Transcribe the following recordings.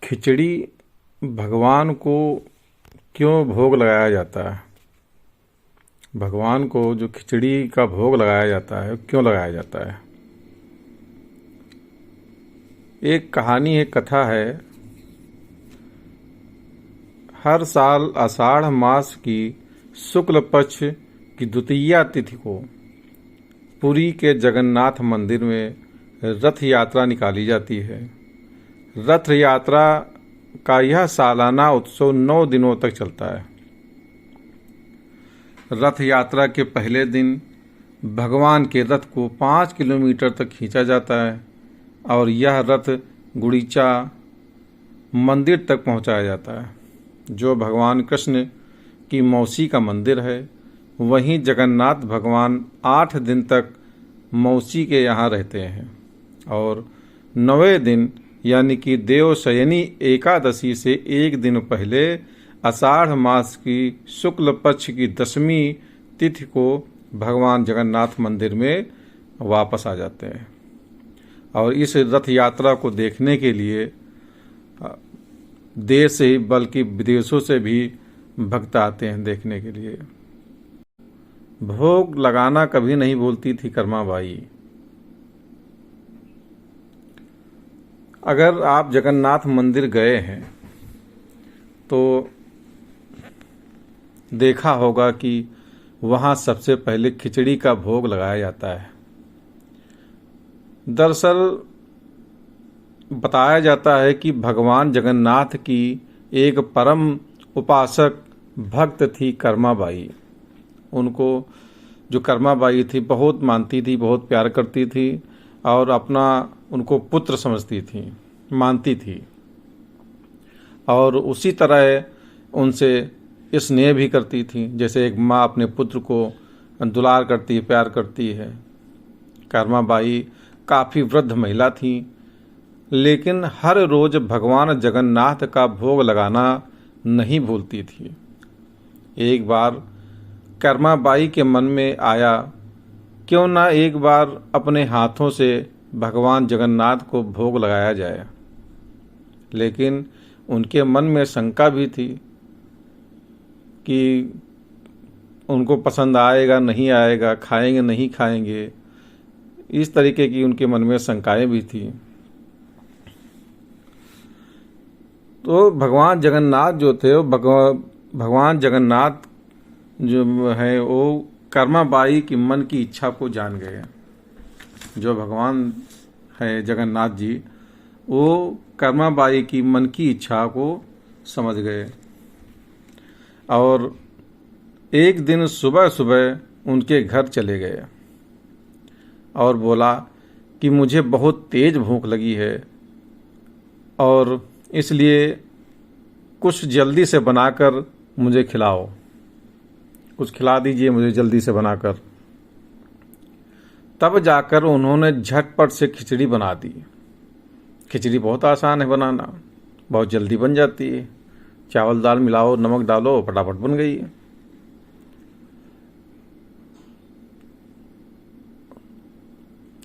खिचड़ी भगवान को क्यों भोग लगाया जाता है? भगवान को जो खिचड़ी का भोग लगाया जाता है क्यों लगाया जाता है? एक कहानी है, कथा है। हर साल आषाढ़ मास की शुक्ल पक्ष की द्वितीया तिथि को पुरी के जगन्नाथ मंदिर में रथ यात्रा निकाली जाती है। रथ यात्रा का यह सालाना उत्सव 9 दिनों तक चलता है। रथ यात्रा के पहले दिन भगवान के रथ को 5 किलोमीटर तक खींचा जाता है और यह रथ गुड़ीचा मंदिर तक पहुंचाया जाता है, जो भगवान कृष्ण की मौसी का मंदिर है। वहीं जगन्नाथ भगवान 8 दिन तक मौसी के यहाँ रहते हैं और 9वें दिन यानी कि देवशयनी एकादशी से एक दिन पहले आषाढ़ मास की शुक्ल पक्ष की 10वीं तिथि को भगवान जगन्नाथ मंदिर में वापस आ जाते हैं। और इस रथ यात्रा को देखने के लिए देश से ही बल्कि विदेशों से भी भक्त आते हैं देखने के लिए। भोग लगाना कभी नहीं भूलती थी कर्मा बाई। अगर आप जगन्नाथ मंदिर गए हैं तो देखा होगा कि वहाँ सबसे पहले खिचड़ी का भोग लगाया जाता है। दरअसल बताया जाता है कि भगवान जगन्नाथ की एक परम उपासक भक्त थी कर्मा बाई। उनको जो कर्मा बाई थी बहुत मानती थी, बहुत प्यार करती थी और अपना उनको पुत्र समझती थी, मानती थी और उसी तरह उनसे स्नेह भी करती थी, जैसे एक माँ अपने पुत्र को दुलार करती है, प्यार करती है। कर्मा बाई काफ़ी वृद्ध महिला थी, लेकिन हर रोज भगवान जगन्नाथ का भोग लगाना नहीं भूलती थी। एक बार कर्मा बाई के मन में आया, क्यों ना एक बार अपने हाथों से भगवान जगन्नाथ को भोग लगाया जाए। लेकिन उनके मन में शंका भी थी कि उनको पसंद आएगा नहीं आएगा, खाएंगे नहीं खाएंगे, इस तरीके की उनके मन में शंकाएं भी थी। तो भगवान जगन्नाथ जो थे वो भगवान जगन्नाथ जो है वो कर्मा बाई की मन की इच्छा को जान गए। जो भगवान है जगन्नाथ जी, वो कर्मा बाई की मन की इच्छा को समझ गए और एक दिन सुबह सुबह उनके घर चले गए और बोला कि मुझे बहुत तेज भूख लगी है और इसलिए कुछ जल्दी से बनाकर मुझे खिलाओ, कुछ खिला दीजिए मुझे जल्दी से बनाकर। तब जाकर उन्होंने झटपट से खिचड़ी बना दी। खिचड़ी बहुत आसान है बनाना, बहुत जल्दी बन जाती है। चावल दाल मिलाओ, नमक डालो, फटाफट बन गई है।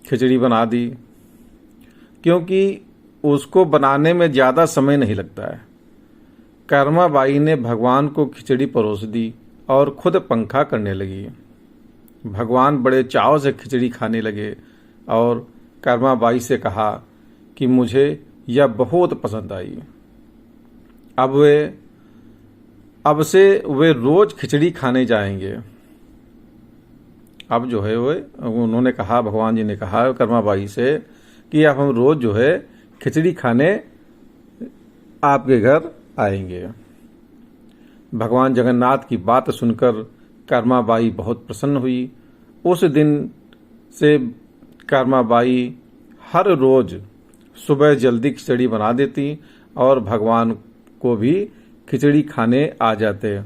खिचड़ी बना दी क्योंकि उसको बनाने में ज़्यादा समय नहीं लगता है। कर्मा बाई ने भगवान को खिचड़ी परोस दी और खुद पंखा करने लगी। भगवान बड़े चाव से खिचड़ी खाने लगे और कर्मा बाई से कहा कि मुझे यह बहुत पसंद आई। अब से वे रोज खिचड़ी खाने जाएंगे। अब जो है वे उन्होंने कहा, भगवान जी ने कहा कर्मा बाई से कि अब हम रोज जो है खिचड़ी खाने आपके घर आएंगे। भगवान जगन्नाथ की बात सुनकर कर्मा बाई बहुत प्रसन्न हुई। उस दिन से कर्मा बाई हर रोज सुबह जल्दी खिचड़ी बना देती और भगवान को भी खिचड़ी खाने आ जाते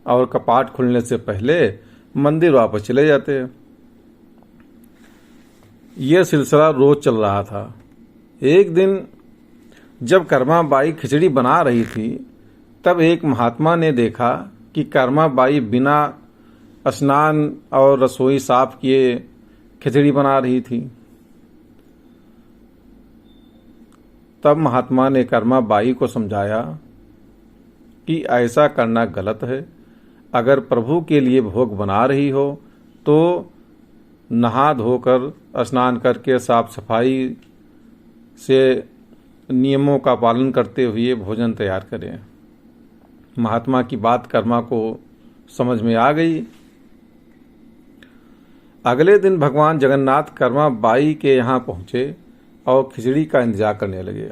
और कपाट खुलने से पहले मंदिर वापस चले जाते। यह सिलसिला रोज चल रहा था। एक दिन जब कर्मा बाई खिचड़ी बना रही थी तब एक महात्मा ने देखा कि कर्मा बाई बिना स्नान और रसोई साफ किए खिचड़ी बना रही थी। तब महात्मा ने कर्मा बाई को समझाया कि ऐसा करना गलत है। अगर प्रभु के लिए भोग बना रही हो तो नहा धोकर स्नान करके साफ सफाई से नियमों का पालन करते हुए भोजन तैयार करें। महात्मा की बात कर्मा को समझ में आ गई। अगले दिन भगवान जगन्नाथ कर्मा बाई के यहाँ पहुंचे और खिचड़ी का इंतजार करने लगे।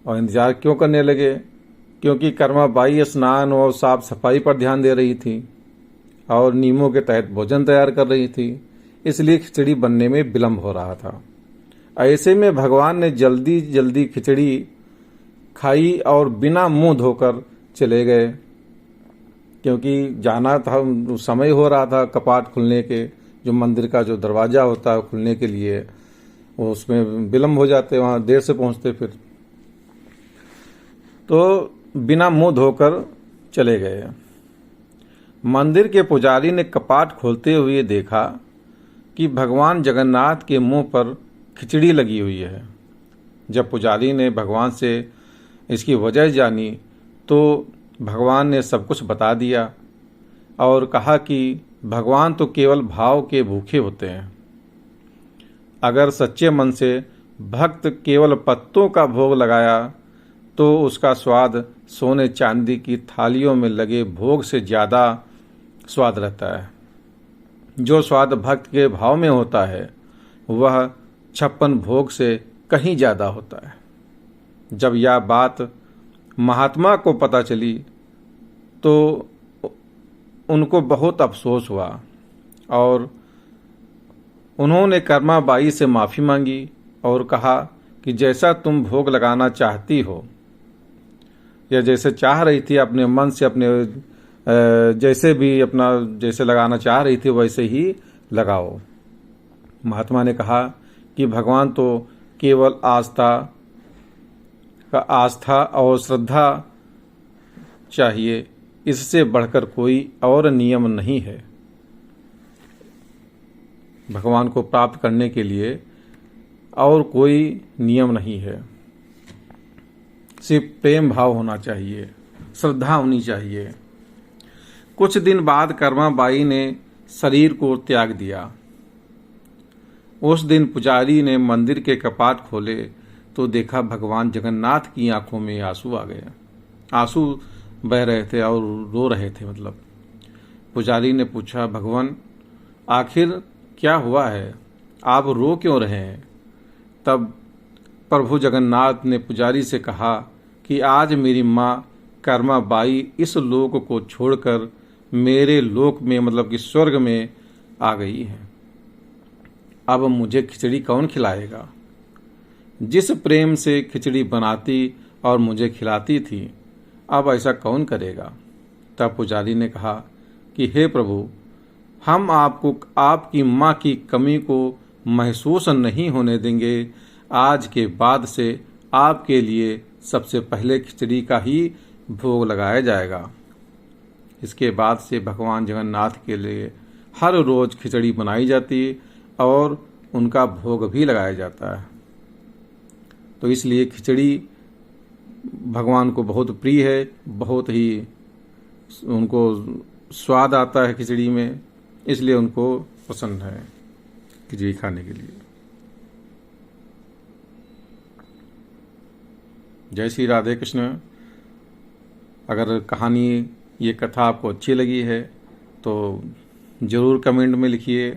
और इंतजार क्यों करने लगे? क्योंकि कर्मा बाई स्नान और साफ सफाई पर ध्यान दे रही थी और नियमों के तहत भोजन तैयार कर रही थी, इसलिए खिचड़ी बनने में विलंब हो रहा था। ऐसे में भगवान ने जल्दी जल्दी खिचड़ी खाई और बिना मुंह धोकर चले गए, क्योंकि जाना था, समय हो रहा था कपाट खुलने के, जो मंदिर का जो दरवाज़ा होता है खुलने के लिए, वो उसमें विलम्ब हो जाते, वहाँ देर से पहुँचते। फिर तो बिना मुंह धोकर चले गए। मंदिर के पुजारी ने कपाट खोलते हुए देखा कि भगवान जगन्नाथ के मुंह पर खिचड़ी लगी हुई है। जब पुजारी ने भगवान से इसकी वजह जानी तो भगवान ने सब कुछ बता दिया और कहा कि भगवान तो केवल भाव के भूखे होते हैं। अगर सच्चे मन से भक्त केवल पत्तों का भोग लगाया तो उसका स्वाद सोने चांदी की थालियों में लगे भोग से ज़्यादा स्वाद रहता है। जो स्वाद भक्त के भाव में होता है वह 56 भोग से कहीं ज़्यादा होता है। जब यह बात महात्मा को पता चली तो उनको बहुत अफसोस हुआ और उन्होंने कर्मा बाई से माफ़ी मांगी और कहा कि जैसा तुम भोग लगाना चाहती हो या जैसे चाह रही थी अपने मन से, अपने जैसे भी अपना जैसे लगाना चाह रही थी वैसे ही लगाओ। महात्मा ने कहा कि भगवान तो केवल आस्था और श्रद्धा चाहिए, इससे बढ़कर कोई और नियम नहीं है। भगवान को प्राप्त करने के लिए और कोई नियम नहीं है, सिर्फ प्रेम भाव होना चाहिए, श्रद्धा होनी चाहिए। कुछ दिन बाद कर्मा बाई ने शरीर को त्याग दिया। उस दिन पुजारी ने मंदिर के कपाट खोले तो देखा भगवान जगन्नाथ की आंखों में आंसू आ गए। आंसू बह रहे थे और रो रहे थे। मतलब पुजारी ने पूछा, भगवान आखिर क्या हुआ है, आप रो क्यों रहे हैं? तब प्रभु जगन्नाथ ने पुजारी से कहा कि आज मेरी माँ कर्मा बाई इस लोक को छोड़कर मेरे लोक में, मतलब कि स्वर्ग में आ गई है। अब मुझे खिचड़ी कौन खिलाएगा? जिस प्रेम से खिचड़ी बनाती और मुझे खिलाती थी, अब ऐसा कौन करेगा? तब पुजारी ने कहा कि हे प्रभु, हम आपको आपकी माँ की कमी को महसूस नहीं होने देंगे। आज के बाद से आपके लिए सबसे पहले खिचड़ी का ही भोग लगाया जाएगा। इसके बाद से भगवान जगन्नाथ के लिए हर रोज खिचड़ी बनाई जाती और उनका भोग भी लगाया जाता है। तो इसलिए खिचड़ी भगवान को बहुत प्रिय है, बहुत ही उनको स्वाद आता है खिचड़ी में, इसलिए उनको पसंद है खिचड़ी खाने के लिए। जय श्री राधे कृष्ण। अगर कहानी, ये कथा आपको अच्छी लगी है तो ज़रूर कमेंट में लिखिए।